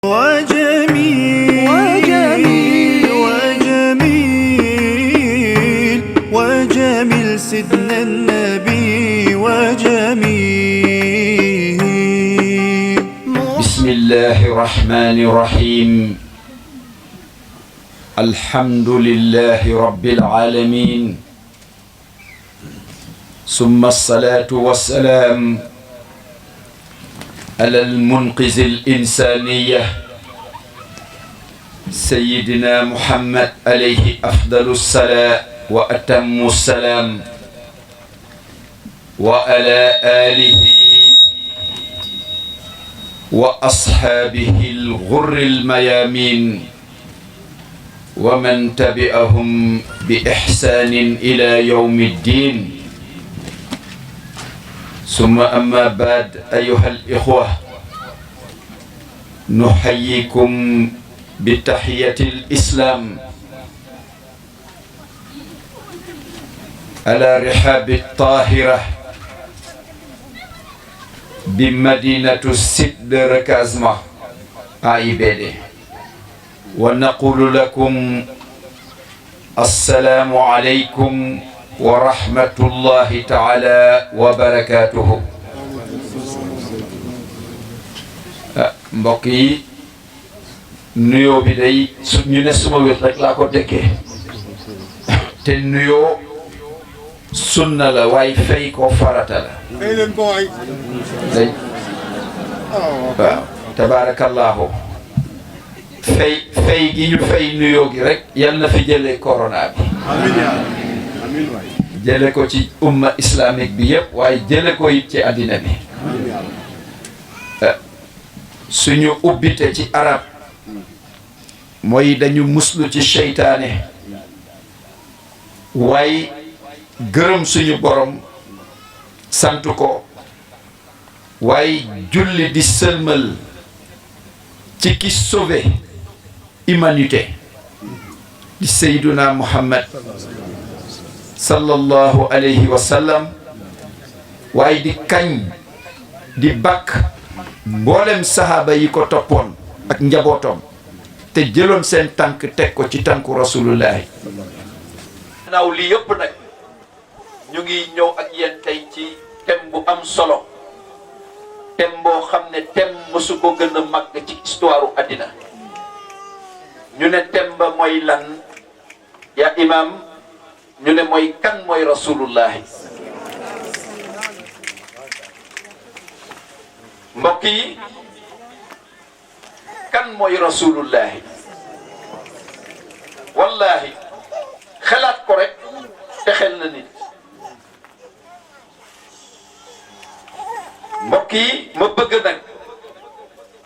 وجميل وجميل وجميل سيدنا النبي وجميل. بسم الله الرحمن الرحيم. الحمد لله رب العالمين، ثم الصلاة والسلام على المنقذ الإنسانية سيدنا محمد عليه أفضل الصلاة وأتم السلام، وعلى آله وأصحابه الغر الميامين ومن تبعهم بإحسان إلى يوم الدين. ثم أما بعد، أيها الإخوة، نحييكم بتحية الإسلام على رحاب الطاهرة بمدينة السدر كازما AIBD، ونقول لكم السلام عليكم ورحمة الله تعالى وبركاته. mbokk yi, nuyoo bi day ñu ne suma wet rek laa ko dëkkee te nuyoo sunna la waaye fay ko farata la. fay leen ko waay. waaw tabaarakallaahu. fay gi ñu fay nuyoo gi rek yal na fi jëlee corona bi. amiin waay. jële ko ci umma islamique bi yëpp, waaye jële ko it ci àddina bi. suñu ubbite ci arab mooy dañu muslu ci seytaane, waaye gërëm suñu borom sant ko, waaye julli di sëlmal ci ki sauvé humanité di Seyduna Muhammad sallallahu alayhi wa sallam, waaye di kañ di bakk mboolem sahaaba yi ko toppoon ak njabootam te jëloon seen tànk teg ko ci tànku rasulullahi. naaw lii yëpp nag ñu ngi ñëw ak yéen tey ci thème bu am solo, thème boo xam ne thème mësu ko gën a màgg ci histoire u àddina. ñu ne thème ba mooy lan yaa imam? ñu ne mooy kan mooy rasulullahi. mbokk yi, kan mooy rasulullahi? wallahi xalaat ko rek te xel na nit. mbokk yi, ma bëgg nag,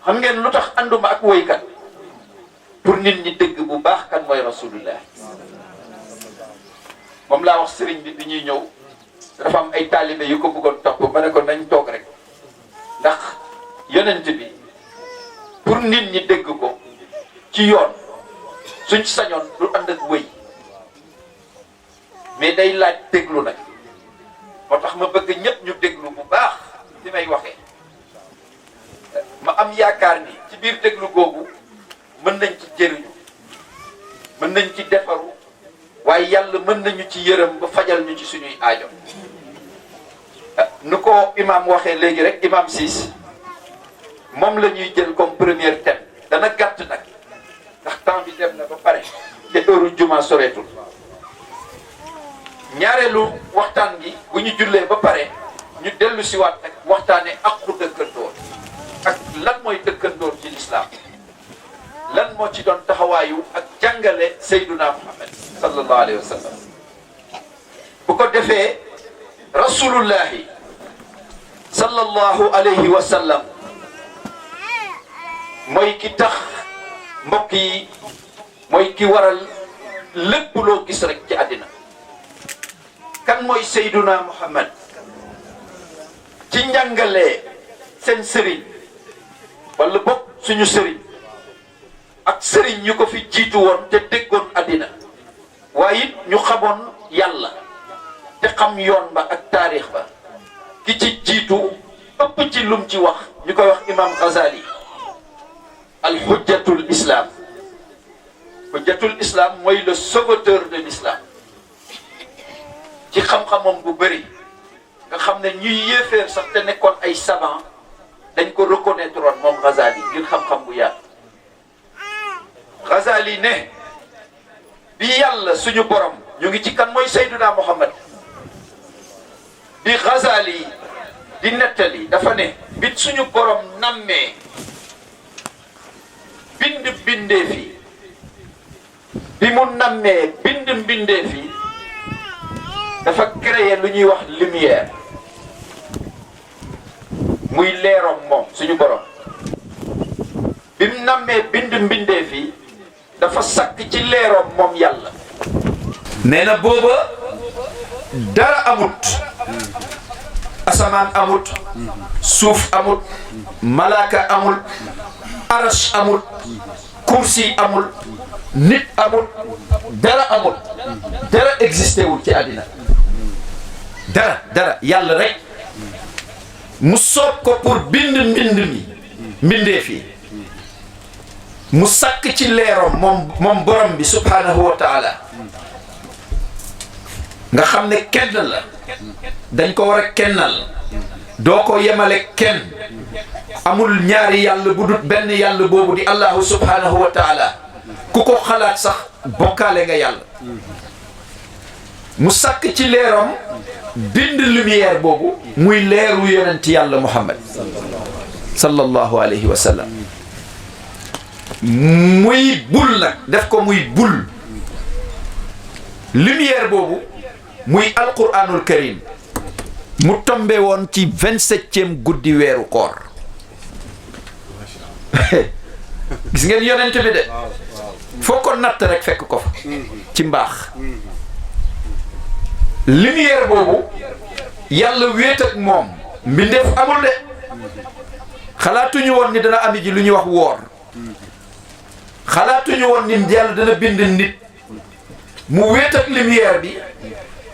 xam ngeen lu tax ànduma ak woykat? pour nit ñi dégg bu baax kan mooy rasulullahi. moom laa wax sëriñ bi ñuy ñëw, dafa am ay taalibe yu ko bëggoon topp, ma ne ko nañ toog rek, ndax yonent bi pour nit ñi dégg ko ci yoon suñ sañoon du ànd ak wëy, mais day laaj déglu nag. moo tax ma bëgg ñëpp ñu déglu bu baax li may waxee. ma am yaakaar ni ci biir déglu googu mën nañ ci jëriñu, mën nañ ci defaru, waaye yàlla mën nañu ci yërëm ba fajal ñu ci suñuy aajo. nu ko imam waxee léegi rek, imam Ciss moom la ñuy jël comme premier thème. dana gàtt nag ndax temps bi dem na ba pare te heure juma soreetul. ñaareelu waxtaan gi bu ñu jullee ba pare ñu dellu si waat nag waxtaane aqu dëkkandoor ak lan mooy dëkkandoor ci lislaam, lan moo ci doon taxawaayu ak jàngale Seyduna Muhammad sallallahu alayhi wa sallam. bu ko defee rasulullahi sallallahu alayhi wa sallam mooy ki tax, mbokk yi, mooy ki waral lépp loo gis rek ci àddina. kan mooy Seyduna Muhammad? ci njàngalee seen sëriñ wala bokk suñu sëriñ ak sëriñ ñu ko fi jiitu woon te déggoon àddina, waaye it ñu xamoon yàlla te xam yoon ba ak taarix ba. ki ci jiitu ëpp ci lum ci wax ñu koy wax imam Ghazali al hujjatul islam. Hujjatul islam mooy le sauveteur de l'islam ci xam-xamam bu bëri nga xam ne ñuy yéeféer sax te nekkoon ay savant dañ ko reconnaître woon moom Ghazali ngir xam-xam bu yaatu. Ghazali ne bi yàlla suñu borom ñu ngi ci kan mooy Seydina Muhammad bi Ghazali di nettali dafa ne bi suñu borom nammee bind bindee fi bi mu nammee bind mbindee fi dafa créer lu ñuy wax lumière muy leerom moom suñu borom bi mu nammee bind mbindee fi dafa sakk ci leerom moom yàlla. nee na booba dara amut asamaan amut suuf amut malaaka amul arash amul kursi amul nit amul dara amul dara existé wul ci àddina dara yàlla rek mu soob ko pour bind mbindee fi mu sakk ci leerom moom borom bi subhanahu wa taala nga xam ne kenn la dañ ko war a kennal doo ko yemale kenn amul ñaari yàlla bu dut benn yàlla boobu di allahu subhanahu wa taala ku ko xalaat sax bokkaale nga yàlla mu sakk ci leerom bind lumière boobu muy leeru yonent yàlla muhammad sallallahu alayhi wa sallam muy bul nag def ko muy bul lumière boobu muy alquranul karim mu tombe woon ci 27e guddi weeru koor gis ngeen yonent bi de foo ko natt rek fekk ko fa ci mbaax lumière boobu yàlla wéet ak moom mbindeef amul de xalaatuñu woon ni dana ami ji lu ñuy wax woor xalaatuñu woon ni yàlla dana bind nit mu wéet ak lumière bi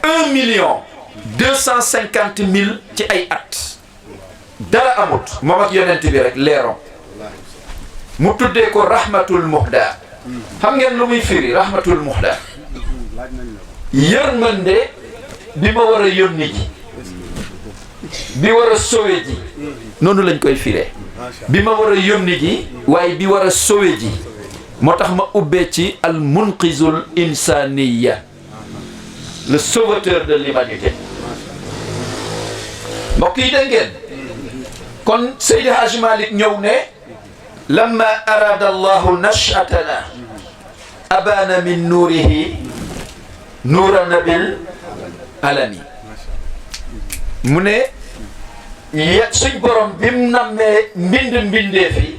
1,250,000 ci ay at dara amut moom ak yonent bi rek leerom mu tuddee ko rahmatul muhda xam ngeen lu muy firi rahmatul muhda yërmande bi ma war a yónni ji bi war a sowe ji noonu lañ koy firee bi ma war a yónni ji waaye bi war a sowe ji moo tax ma ubbee ci al munqizul insaniya le sauveteur de l'humanité mbokk yi dégg ngeen kon Seydi Hadji Malick ñëw ne lamma arada allahu nashatana abana min nuurihi nuura nabil alami mu ne suñ borom bi mu nammee mbindee fi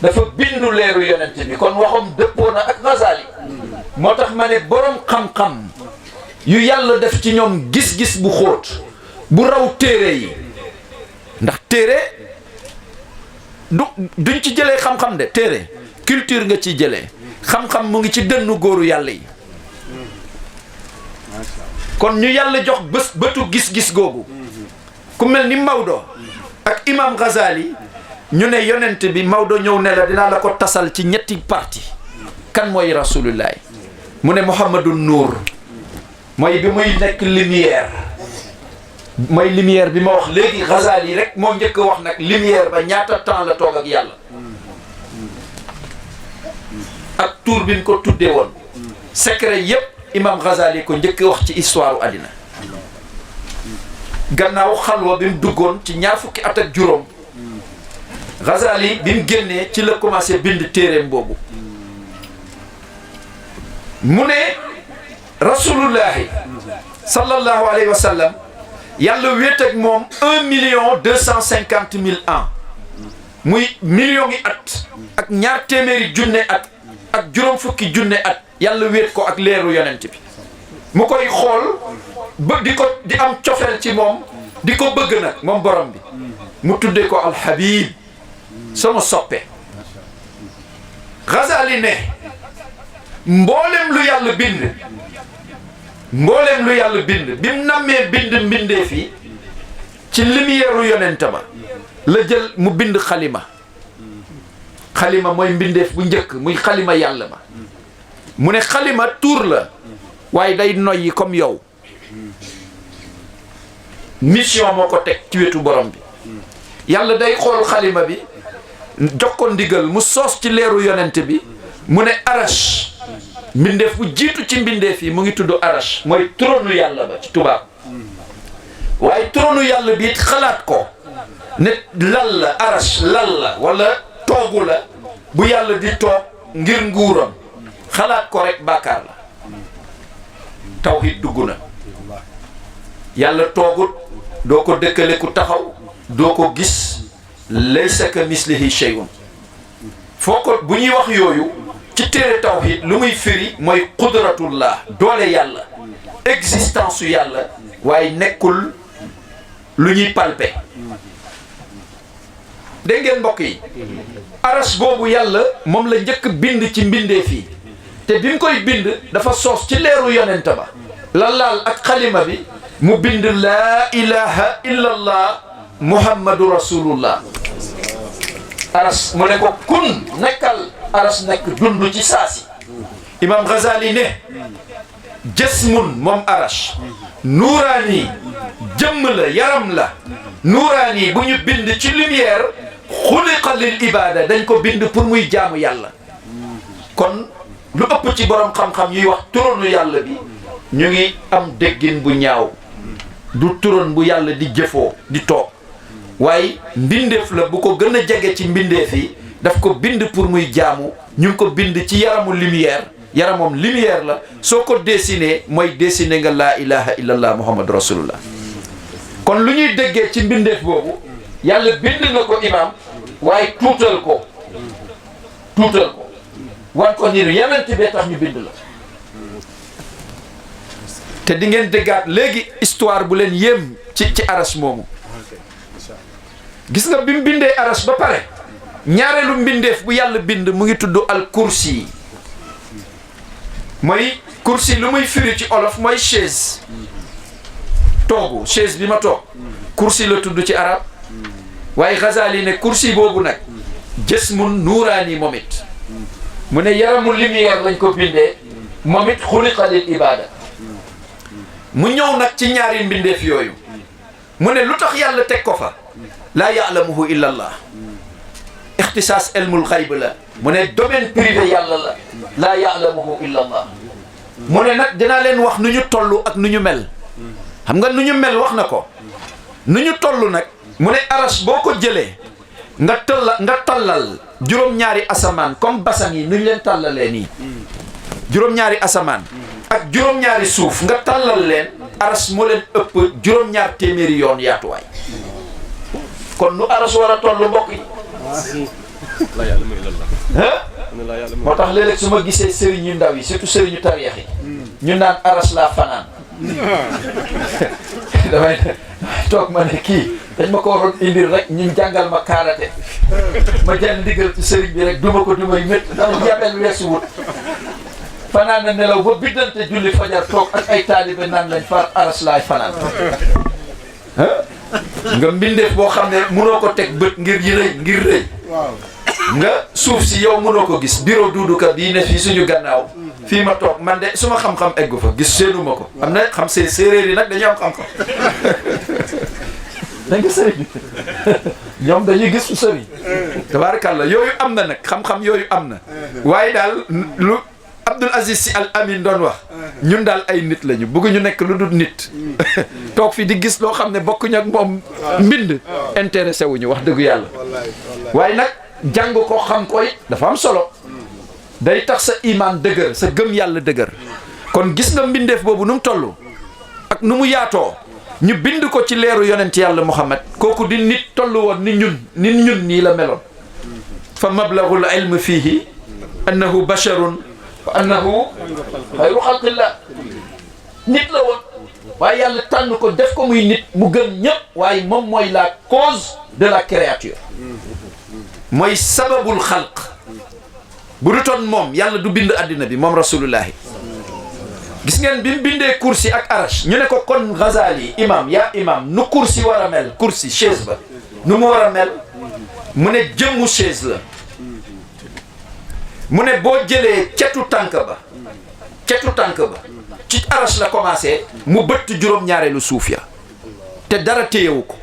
dafa bindu leeru yonent bi kon waxam dëppoo na ak Ghazali moo tax ma ne borom xam-xam yu yàlla def ci ñoom gis-gis bu xóot bu raw téere yi ndax téere duñ ci jëlee xam-xam de téere culture nga ciy jëlee xam-xam mu ngi ci dënnu góoru yàlla yi kon ñu yàlla jox bëtu gis-gis googu ku mel ni Maodo ak imam Ghazali ñu ne yonent bi Maodo ñëw ne la dinaa la ko tasal ci ñetti parti kan mooy rasulullah mu ne Muhammadu Nuur mooy bi muy nekk lumière mooy lumière bi ma wax léegi Ghazali rek moo njëkk a wax nag lumière ba ñaata temps la toog ak yàlla ak tur bi ñu ko tuddee woon secret yépp imam Ghazali ko njëkk a wax ci histoire u àddina gannaaw xalwa bi mu duggoon ci ñaar fukki at ak juróom Ghazali bi mu génnee ci la commencé bind téereem boobu mu ne rasulullahi sallallahu alayhi wa sallam yàlla wéet ak moom 1,250,000 ans muy millions yi at ak ñaar téeméeri junne at ak juróom fukki junne at yàlla wéet ko ak leeru yonent bi mu koy xool ba di am cofeel ci moom di ko bëgg nag moom borom bi mu tuddee ko alhabib sama soppe Ghazali ne mboolem lu yàlla bind bi mu nammee bind mbindee fi ci lumière yonent ba la jël mu bind xalima xalima mooy mbindeef bu njëkk muy xalima yàlla ma mu ne xalima tuur la waaye day noyyi comme yow mission moo ko teg ci wetu borom bi yàlla day xool xalima bi jox ko ndigal mu soos ci leeru yonent bi mu ne arash mbindeef bu jiitu ci mbindeef yi mu ngi tudd arash mooy trône yàlla ba ci tubaab waaye trône yàlla bi it xalaat ko ne lal la arash lal la wala toogu la bu yàlla di toog ngir nguuram xalaat ko rek bàkkaar la tawhid dugg na yàlla toogut doo ko dëkkale ku taxaw doo ko gis laysa ka mislihi shay'un foo ko bu ñuy wax yooyu ci téere tawhid lu muy firi mooy qudratullah doole yàlla existence yu yàlla waaye nekkul lu ñuy palper dégg ngeen mbokk yi aras boobu yàlla moom la njëkk bind ci mbindeef yi te bi mu koy bind dafa soos ci leeru yonent ba la laal ak xalima bi mu bind laa ilaha illa allah muhammadu rasulullah aras mu ne ko kun nekkal aras nekk dund ci saasi imam Ghazali ne jismun moom arash nuuraani jëmm la yaram la nuuraani bu ñu bind ci lumière xuliqa lil ibada dañ ko bind pour muy jaamu yàlla kon lu ëpp ci borom xam-xam yuy wax turonu yàlla bi ñu ngi am déggin bu ñaaw du turon bu yàlla di jëfoo di toog waaye mbindeef la bu ko gën a jege ci mbindeef yi daf ko bind pour muy jaamu ñu ngi ko bind ci yaramu lumière yaramam lumière la soo ko dessiné mooy dessiné nga laa ilaha illallah muhammad rasulullah kon lu ñuy déggee ci mbindeef boobu yàlla bind na ko imam waaye tuutal ko wan ko niru yonent bee tax ñu bind la te di ngeen déggaat léegi histoire bu leen yéem ci aras moomu gis nga bi mu bindee aras ba pare ñaareelu mbindeef bu yàlla bind mu ngi tudd al kursi mooy kursi lu muy firi ci olof mooy chaise toogu chaise bi ma toog kursi la tudd ci arab waaye Ghazali ne kursi boobu nag jismun nuuraani moom it mu ne yaramu lumière lañ ko bindee moom it xuliqa lil ibada mu ñëw nag ci ñaari mbindeef yooyu mu ne lu tax yàlla teg ko fa laa ya'lamuhu illa allah ixtisaas ilmul xayb la mu ne domaine privé yàlla la laa ya'lamuhu illa allah mu ne nag dinaa leen wax nu ñu toll ak nu ñu mel xam nga nu ñu mel wax na ko nu ñu toll nag mu ne aras boo ko jëlee nga tallal juróom-ñaari asamaan comme basan yi nu ñu leen tallalee nii juróom-ñaari asamaan ak juróom-ñaari suuf nga tallal leen aras moo leen ëpp juróom-ñaar téeméeri yoon yaatuwaay kon nu aras war a toll mbokk yi moo tax léeg-léeg su ma gisee sëriñ yu ndaw yi surtout sëriñu tariix yi ñu naan aras laa fanaan damay toog ma ne kii dañ ma ko waroon indil rek ñu jàngal ma kaarate ma jël ndigal ci sëriñ bi rek duma ko dumay métti ndax jabel weesu wut fanaan na nelaw ba biddante julli fajar toog ak ay taalibe naan lañ far aras laay fanaan nga mbindeef boo xam ne mënoo ko teg bët ngir rëy nga suuf si yow mënoo ko gis bureau duuduka bii ne fii suñu gannaaw fii ma toog man de suma xam-xam eggu fa gis seenuma ko am na xam see séeréer yi nag dañu am xam-xam dañ ko sëriñ ñoom dañuy gis su sëriñ tabaarakalla yooyu am na nag xam-xam yooyu am na waaye daal lu Abdul Aziz Sy Al Amin doon wax ñun daal ay nit lañu bëgguñu nekk lu dul nit toog fi di gis loo xam ne bokkuñu ak moom mbind intéressé wuñu wax dëgg yàlla waaye nag jàng ko xam koy dafa am solo day tax sa iman dëgër sa gëm yàlla dëgër kon gis nga mbindeef boobu nu mu toll ak nu mu yaatoo ñu bind ko ci leeru yonent yàlla Muhammad kooku di nit toll woon ni ñun nii la meloon fa mablagul ilm fiihi annahu basharun wa annahu xayru xalqillah nit la woon waaye yàlla tànn ko def ko muy nit mu gën ñëpp waaye moom mooy la cause de la créature mooy sababul xalq bu du toon moom yàlla du bind àddina bi moom rasulullahi gis ngeen bi mu bindee kursi ak arash ñu ne ko kon Ghazali imam yaa imam nu kursi war a mel kursi chaise ba nu mu war a mel mu ne jëmmu chaise la mu ne boo jëlee cetu tànk ba ci aras la commencé mu bëtt juróom-ñaareelu suuf ya te dara téyewu ko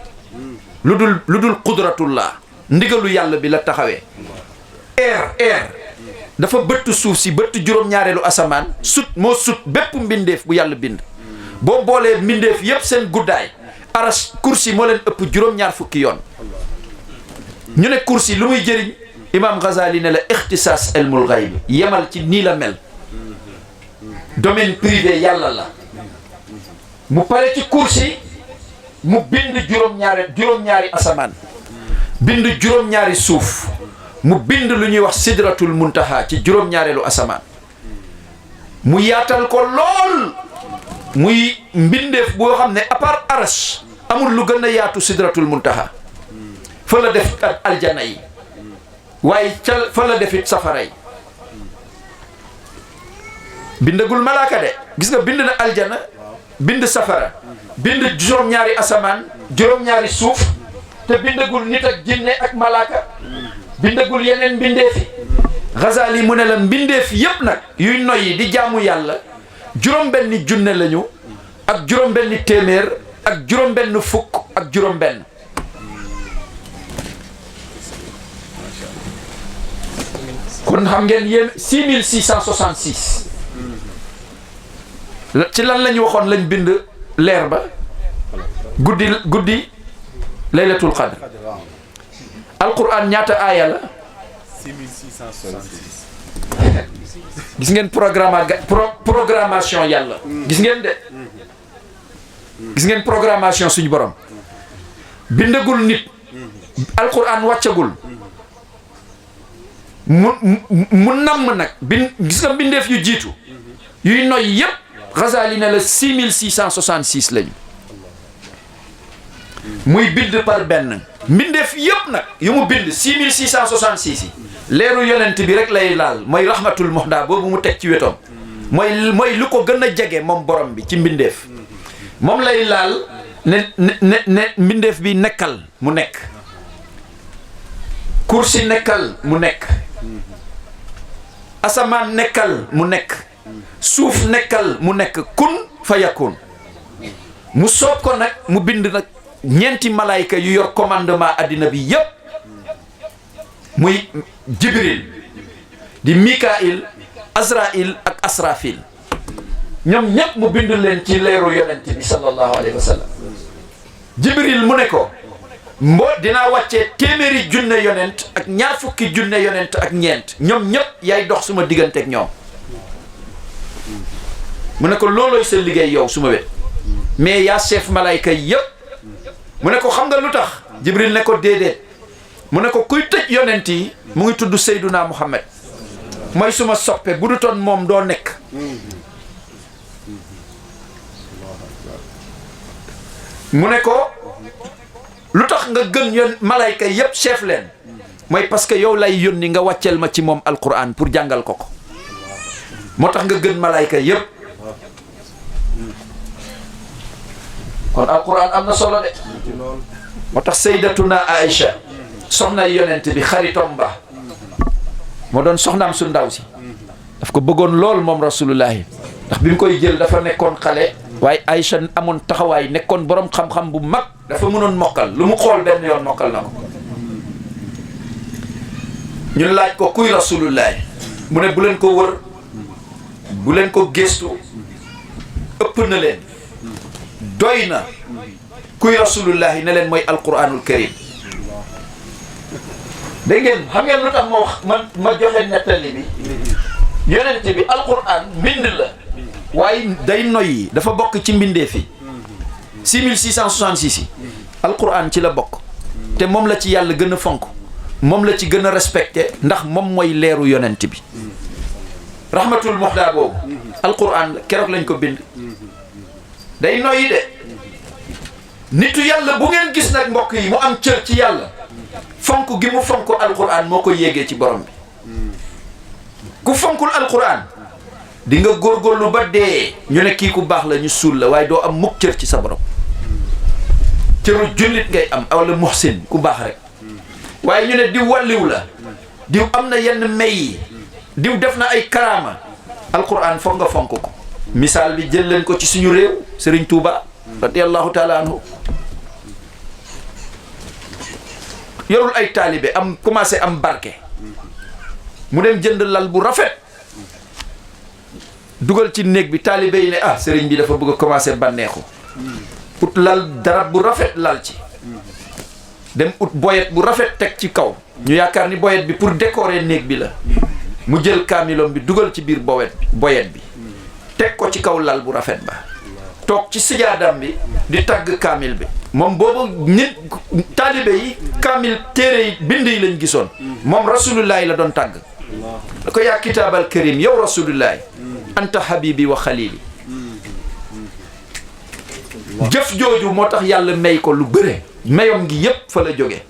lu dul qudratullah ndigalu yàlla bi la taxawee air dafa bëtt suuf si bëtt juróom-ñaareelu asamaan moo sut bépp mbindeef bu yàlla bind boo boolee mbindeef yépp seen guddaay aras kursi moo leen ëpp juróom-ñaar fukki yoon ñu ne kursi lu muy jëriñ imam Ghazali ne la ixtisaas ilmul gayb yemal ci nii la mel domaine privé yàlla la mu pare ci kursi mu bind juróom-ñaari asamaan bind juróom-ñaari suuf mu bind lu ñuy wax sidratul muntaha ci juróom-ñaareelu asamaan mu yaatal ko lool muy mbindeef boo xam ne à part arash amul lu gën a yaatu sidratul muntaha fa la def ak aljana yi waaye fa la defit safara yi bindagul malaaka de gis nga bind na aljana bind safara bind juróom-ñaari asamaan juróom-ñaari suuf te bindagul nit ak jinne ak malaaka bindagul yeneen mbindeefi Ghazali mu ne la mbindeef yépp nag yuy noyyi di jaamu yàlla juróom-benni junne lañu ak juróom-benni téeméer ak juróom-benn fukk ak juróom-benn kon xam ngeen yéen 6666 ci lan la ñu waxoon lañ bind leer ba guddi laylatul qadr alquran ñaata aaya la 6666 gis ngeen programmation yàlla gis ngeen de gis ngeen programmation suñu borom bindagul nit alquran wàccagul mu namm nag gis nga mbindeef yu jiitu yuy noy yépp Ghazali ne la 6666 lañu muy bind par benn mbindeef yépp nag yu mu bind 6666 yi leeru yonent bi rek lay laal mooy rahmatul muhda boobu mu teg ci wetam mooy lu ko gën a jege moom borom bi ci mbindeef moom lay laal ne mbindeef bi nekkal mu nekk kursi nekkal mu nekk asamaan nekkal mu nekk suuf nekkal mu nekk kun fa yakun mu soob ko nag mu bind nag ñeenti malaayka yu yor commandement addina bi yépp muy jibril di mikail azrail ak asrafil ñoom ñépp mu bind leen ci leeru yonent bi sallallahu alayhi wa sallam jibril mu ne ko dinaa wàccee téeméeri junne yonent ak ñaar fukki junne yonent ak ñeent ñoom ñépp yaay dox suma diggante ak ñoom mu ne ko loolooy sa liggéey yow suma wet mais yaa chef malaayka yépp mu ne ko xam nga lu tax jibril ne ko déedéet mu ne ko kuy tëj yonent yi mu ngi tudd Seyduna Muhammad mooy suma soppe bu du toon moom doo nekk mu ne ko lu tax nga gën malayka yépp chef leen mooy parce que yow lay yónni nga wàcceel ma ci moom alquran pour jàngal ko moo tax nga gën malayka yépp kon alquran am na solo de moo tax sayyidatuna Aïcha soxna yonent bi xaritom ba moo doon soxnaam su ndaw si daf ko bëggoon lool moom rasulullahi ndax bi mu koy jël dafa nekkoon xale waaye Aïcha amoon taxawaay nekkoon borom xam-xam bu mag dafa mënoon mokkal lu mu xool benn yoon mokkal na ko ñu laaj ko kuy rasulullahi mu ne bu leen ko wër bu leen ko gëstu ëpp na leen doy na kuy rasulullahi ne leen mooy alquranul karim dégg ngeen xam ngeen lu tax ma wax ma joxe nettali bi yonent bi alquran mbind la waaye day noyyi dafa bokk ci mbindeef yi 6666 yi alquran ci la bokk te moom la ci yàlla gën a fonk moom la ci gën a respecté ndax moom mooy leeru yonent bi rahmatul muhda boobu alquran keroog lañ ko bind day noyyi de nitu yàlla bu ngeen gis nag mbokk yi mu am cër ci yàlla fonk gi mu fonk alquran moo ko yéegee ci borom bi ku fonkul alquran di nga góorgóorlu ba dee ñu ne kii ku baax la ñu suul la waaye doo am mukk cër ci sa borom cëru jullit ngay am wala muhsin ku baax rek waaye ñu ne diw wàlliw la diw am na yenn may yi diw def na ay karaama alquran foog nga fonk ko misaal bi jël leen ko ci suñu réew Serigne Touba radiyallahu taala anhu yorul ay taalibe am commencé am barke mu dem jënd lal bu rafet dugal ci néeg bi taalibe yi ne ah Serigne bi dafa bëgg a commencé bànneexu ut lal darab bu rafet lal ci dem ut boyet bu rafet teg ci kaw ñu yaakaar ni boyet bi pour décorer néeg bi la mu jël kaamilom bi dugal ci biir boyet bi teg ko ci kaw lal bu rafet ba toog ci sijaadam bi di tagg kaamil bi moom boobu nit taalibe yi kaamil téere yi bind yi lañ gisoon moom rasulullahi la doon tagg da ko yaa kitaabal karim yow rasulullahi anta habibi wa xalili jëf jooju moo tax yàlla may ko lu bëre mayom gi yépp fa la jóge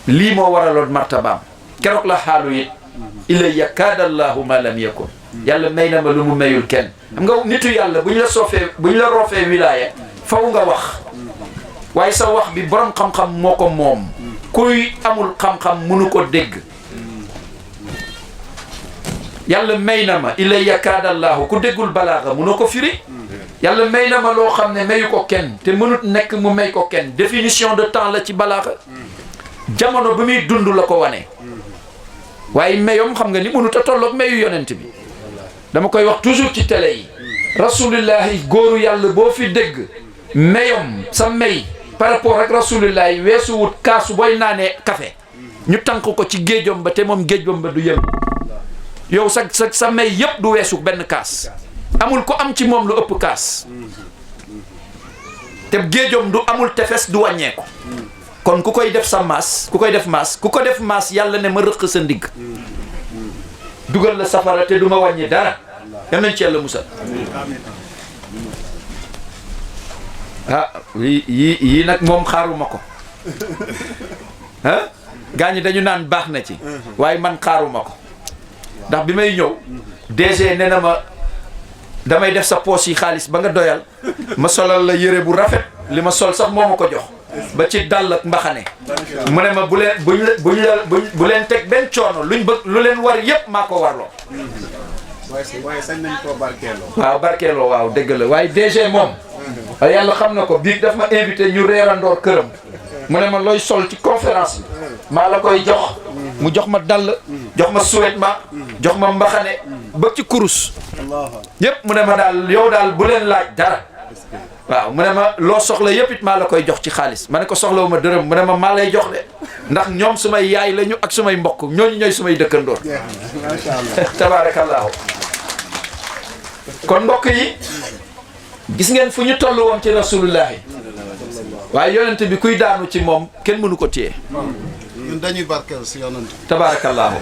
lii moo waraloon martabaam keroog la xaalu it ilayya kaadallahu ma lam yakun yàlla may na ma lu mu mayul kenn xam nga nitu yàlla bu ñu la roofee wilaaya faw nga wax waaye sa wax bi borom xam-xam moo ko moom kuy amul xam-xam mënu ko dégg yàlla may na ma ilayya kaadallahu ku déggul balaaxa mënu ko firi yàlla may na ma loo xam ne mayu ko kenn te mënut nekk mu may ko kenn définition de temps la ci balaaxa jamono bi muy dund la ko wane waaye mayom xam nga ni mënut a tolloog mayu yonent bi dama koy wax toujours ci télé yi rasulillahi góoru yàlla boo fi dégg mayom sa may par rapport ak rasulillahi weesu wut kaasu booy naanee café ñu tànk ko ci géejom ba te moom géejom ba du yem yow sa may yépp du weesu benn kaas amul ko am ci moom lu ëpp kaas te géejom du amul tefes du wàññeeku kon ku koy def sa maas ku koy def maas ku ko def maas yàlla ne ma rëq sa ndigg dugal la safara te du ma wàññi dara yal nañ ci yàlla musal ah yii nag moom xaaruma ko ah gaa ñi dañu naan baax na ci waaye man xaaruma ko ndax bi may ñëw DG ne na ma damay def sa poos yi xaalis ba nga doyal ma solal la yére bu rafet li ma sol sax moo ma ko jox ba ci dàll ak mbaxane mu ne ma bu leen teg benn coono luñ bëgg lu leen war yépp maa ko warloo waaye sañ nañ koo barkeeloo waaw barkeeloo waaw dëgg la waaye DG moom yàlla xam na ko biig daf ma invité ñu reerandoor këram mu ne ma looy sol ci conférence bi maa la koy jox mu jox ma dàll jox ma sous-vêtement jox ma mbaxane ba ci kurus yépp mu ne ma daal yow daal bu leen laaj dara waaw mu ne ma loo soxla yëpp it maa la koy jox ci xaalis ma ne ko soxlawu ma dërëm mu ne ma maa lay jox de ndax ñoom sumay yaay lañu ak sumay mbokk ñooñu ñooy sumay dëkkandoor macha allah tabaarakallaahu kon mbokk yi gis ngeen fu ñu toll woon ci rasulullahi waaye yonent bi kuy daanu ci moom kenn mënu ko téye ñun dañuy barkeel si yonent tabaarakallaahu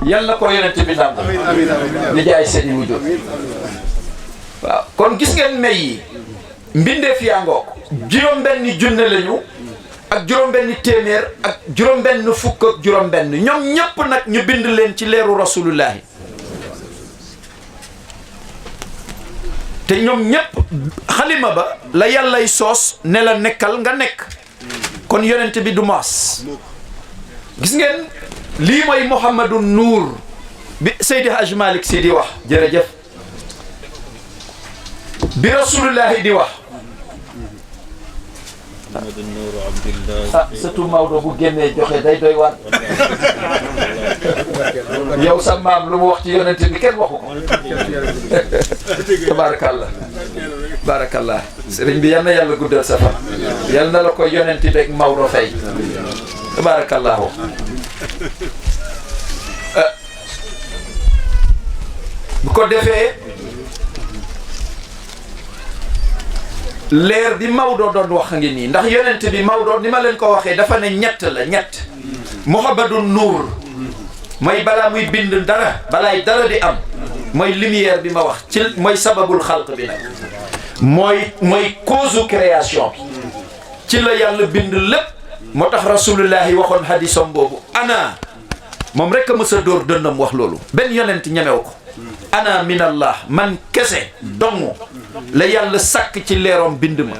yal na ko yonent bi daan li jaay seeni wujur waaw kon gis ngeen may yi mbindeef yaa ngoog juróom-benni junne lañu ak juróom-benni téeméer ak juróom-benn fukk ak juróom-benn ñoom ñépp nag ñu bind leen ci leeru rasulullahi te ñoom ñépp xalima ba la yàllay soos ne la nekkal nga nekk kon yonent bi du maas gis ngeen lii mooy Muhammadu Nuur bi Seydi Haj Malick si di wax jërëjëf bi rasulullahi di wax ah surtout Maodo bu génnee joxe day doy waar yow sa maam lu mu wax ci yonent bi kenn waxu ko tabarakallah barakallah sëriñ bi yal na yàlla guddal sa fan yal na la ko yonent beeg Maodo fay tabarakallahu bu ko defee leer bi Maodo doon wax ngi nii ndax yonent bi Maodo ni ma leen ko waxee dafa ne ñett la ñett Muhammadu Nuur mooy balaa muy bind dara balaay dara di am mooy lumière bi ma wax ci mooy sababul xalq bi nag mooy cause création bi ci la yàlla bind lépp moo tax rasulullahi waxoon hadisam boobu ana moom rek a mës a dóor dënnam wax loolu benn yonent ñemew ko ana minallah man kese dong la yàlla sàkk ci leeroom bind ma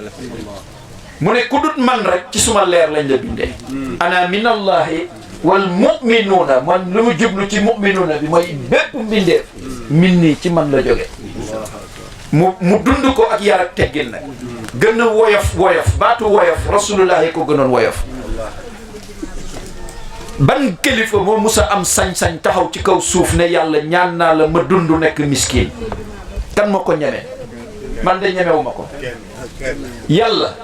mu ne ku dut man rek ci suma leer lañ la bindee ana minallahi wal mu'minuuna man lu mu jublu ci mu'minuuna bi mooy bépp mbindeef min nii ci man la jóge mu dund ko ak yar ak teggin nag gën a woyof baatu woyof rasulullahi ko gënoon woyof. ban kilifa moo musa am sañ-sañ taxaw ci kaw suuf ne yàlla ñaan naa la ma dund nekk miskin kan ma ko ñeme man de ñemewu ma ko. yàlla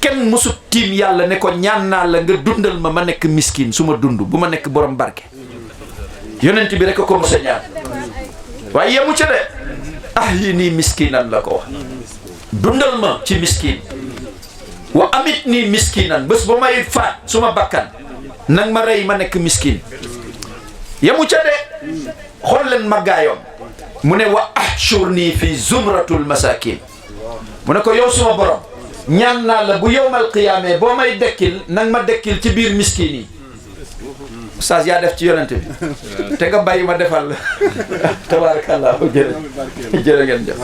kenn musut tiim yàlla ne ko ñaan naa la nga dundal ma nekk miskin su ma dund bu ma nekk borom barke. yonent bi rek ko musa ñaan waaye yemu ca de yi nii miskinan la ko wax dundal ma ci miskin wa amit nii miskinan bés ba may faat su ma bakkan nang ma rey ma nekk miskin yemu ca de xool leen màggaayoom mu ne wa ahshurni fi zumratul masakin mu ne ko yow suma borom ñaan naa la bu yowmal qiyaamee boo may dekkil nang ma dekkil ci biir miskin yi. Oustaz yaa def ci yonent bi te nga bàyyi ma defal la tabarakallah jërë ngeen jëf.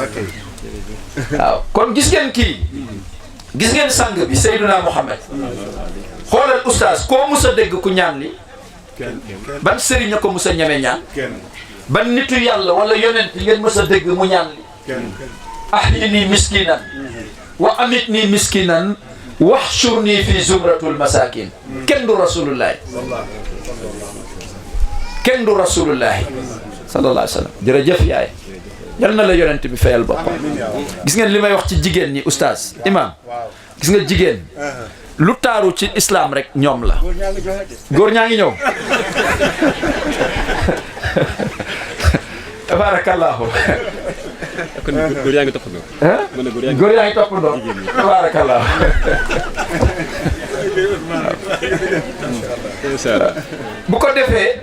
waaw kon gis ngeen kii gis ngeen sang bi Seydina Muhammad xoolal Oustaz koo mus a dégg ku ñaan li ban sëriñ a ko mus a ñeme ñaan ban nitu yàlla wala yonent ngeen mus a dégg mu ñaan li ahyini miskinan wa amitni miskinan wahshurni fi zumratul masakin kenn du rasulullahi kenn du rasulullahi sallallahu alayhi wa sallam jërëjëf yaay yal na la yonent bi fayal boppam. gis ngeen li may wax ci jigéen ñi Oustaz imam gis nga jigéen lu taaru ci islam rek ñoom la góor ñaa ngi ñëw tabarakallahu kon góor yaa ngi toppandoo. góor yaa ngi toppandoo tabarakallahu bu ko defee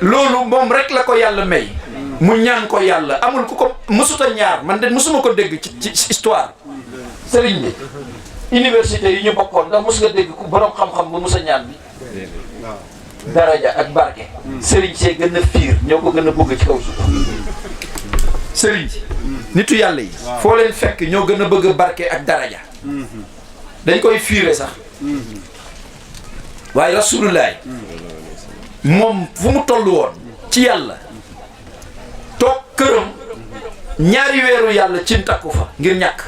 loolu moom rek la ko yàlla may mu ñaan ko yàlla amul ku ko mësuta ñaar man de mësuma ko dégg ci histoire sëriñ bi université yi ñu bokkoon ndax mës nga dégg ku borom xam-xam bu mësa ñaan bi daraja ak barke sëriñ see gën a fiir ñoo ko gën a bëgg ci kaw suuf sëriñ si nitu yàlla yi foo leen fekk ñoo gën a bëgg barke ak daraja dañ koy fiire sax waaye rasulullaay moom fu mu toll woon ci yàlla toog këram ñaari weeru yàlla cin takku fa ngir ñàkk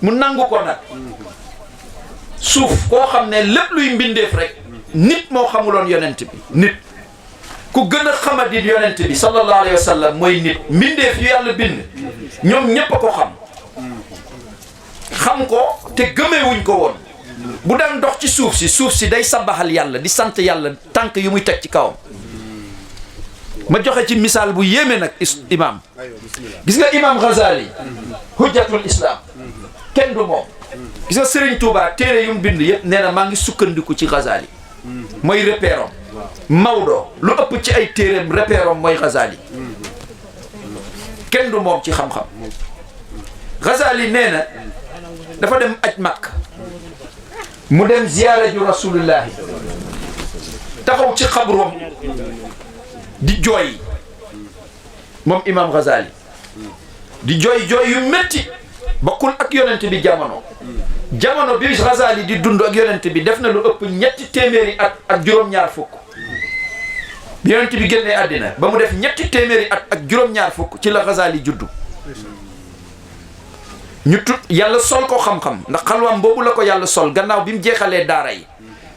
mu nangu ko nag suuf koo xam ne lépp luy mbindeef rek nit moo xamuloon yonent bi nit ku gën a xamadit yonent bi sallallahu alayhi wa sallam mooy nit mbindeef yu yàlla bind ñoom ñépp a ko xam ko te gëmewuñ ko woon bu daan dox ci suuf si day sabaxal yàlla di sant yàlla tànk yu muy teg ci kawam. ma joxe ci misaal bu yéeme nag imam gis nga imam Ghazali hujjatul islam kenn du moom gis nga Serigne Touba téere yu mu bind yëpp nee na maa ngi sukkandiku ci Ghazali mooy repérom Maodo lu ëpp ci ay téereem repérom mooy Ghazali kenn du moom ci xam-xam Ghazali nee na dafa dem aj Makka mu dem ziyaara ju rasulullahi taxaw ci xabroom di jooy moom imam Ghazali di jooy yu metti bokkul ak yonent bi jamono bi Ghazali di dund ak yonent bi def na lu ëpp 300 at ak juróom-ñaar fukk bi yonent bi génnee àddina ba mu def 300 at ak juróom-ñaar fukk ci la Ghazali juddu ñu yàlla sol ko xam-xam ndax xalwaam boobu la ko yàlla sol gannaaw bi mu jeexalee daara yi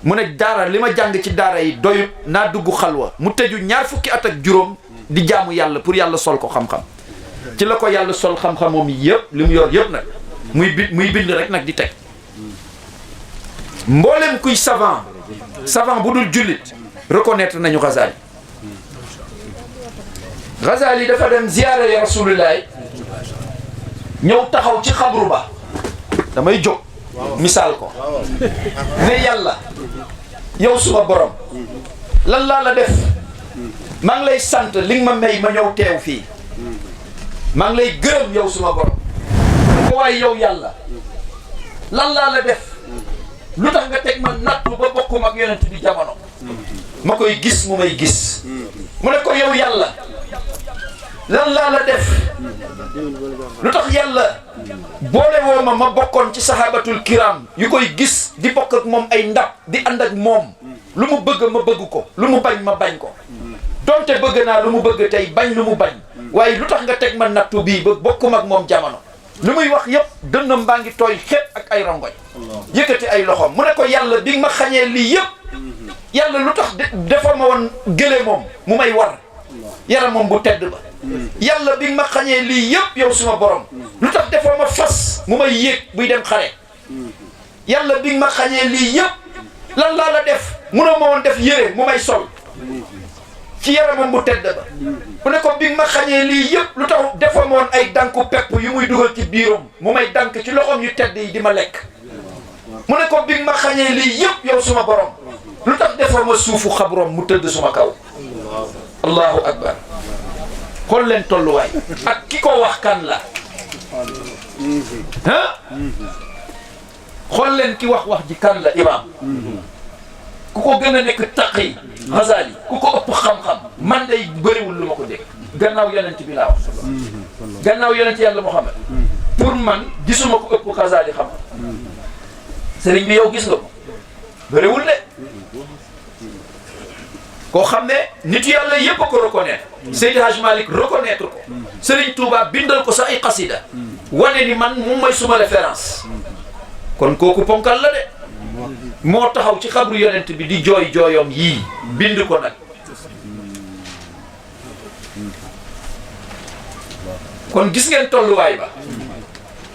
mu ne daara li ma jàng ci daara yi doyut naa dugg xalwa mu tëju 20 fukki at ak juróom di jaamu yàlla pour yàlla sol ko xam-xam ci la ko yàlla sol xam-xam moom yëpp li mu yor yëpp nag muy bind rek nag di teg mboolem kuy savant bu dul jullit reconnaître nañu Ghazali dafa dem ziyaara ya Rasulullah ñëw taxaw ci xabru ba damay jóg misaal ko ne yàlla yow suma borom lan laa la def maa ngi lay sant li nga ma may ma ñëw teew fii maa ngi lay gërëm yow suma borom ko waaye yow yàlla lan laa la def lu tax nga teg ma nattu ba bokkum ak yonent bi jamono ma koy gis mu may gis mu ne ko yow yàlla lan laa la def lu tax yàlla boole woo ma bokkoon ci sahabatul kiram yu koy gis di bokk ak moom ay ndab di ànd ak moom lu mu bëgg ma bëgg ko lu mu bañ ma bañ ko donte bëgg naa lu mu bëgg tey bañ lu mu bañ waaye lu tax nga teg ma nattu bii ba bokkuma ak moom jamono lu muy wax yëpp dënnam mbaa ngi tooy xeet ak ay rongoñ yëkkati ay loxoom mu ne ko yàlla bi ma xañee lii yëpp yàlla lu tax defoo ma woon gëlee moom mu may war yaramam bu tedd ba yàlla bi ma xañee lii yëpp yow suma borom lu tax defoo ma fas mu may yéeg buy dem xare yàlla bi ma xañee lii yëpp lan laa la def munoo ma woon def yére mu may sol ci yaramam bu tedd ba mu ne ko bi ma xañee lii yëpp lu tax defoo ma woon ay danku pepp yu muy dugal ci biiram mu may dank ci loxoom yu tedd yi di ma lekk mu ne ko bi ma xañee lii yëpp yow suma borom lu tax defoo ma suufu xabroom mu tëdd suma kaw allahu akbar xool leen tolluwaay ak ki ko wax kan la ah xool leen ki wax ji kan la imaam ku ko gën a nekk taqi Ghazali ku ko ëpp xam-xam man day bëriwul lu ma ko dégg gannaaw yonent bi laa wax gannaaw yonent yàlla Muhammad pour man gisuma ko ëpp Ghazali xam-xam sëriñ bi yow gis nga ko bëriwul de koo xam ne nit yàlla yépp a ko reconnaître Seydi Hadj Malick reconnaître ko Serigne Touba bindal ko sa ay xasida wane ni man moom mooy suma référence kon kooku ponkal la de moo taxaw ci xabru yonent bi di jooy jooyom yii bind ko nag kon gis ngeen tolluwaay ba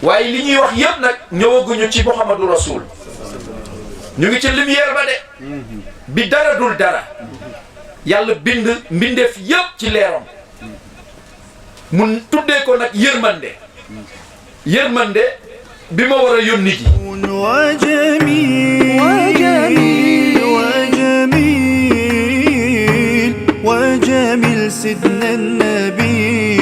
waaye li ñuy wax yépp nag ñëwaguñu ci Muhammadu Rasul ñu ngi ci lumière ba de bi dara dul dara yàlla bind mbindeef yépp ci leeram mun tuddee ko nag yërmande yërmande bi ma war a yónni ji وجميل سيدنا النبي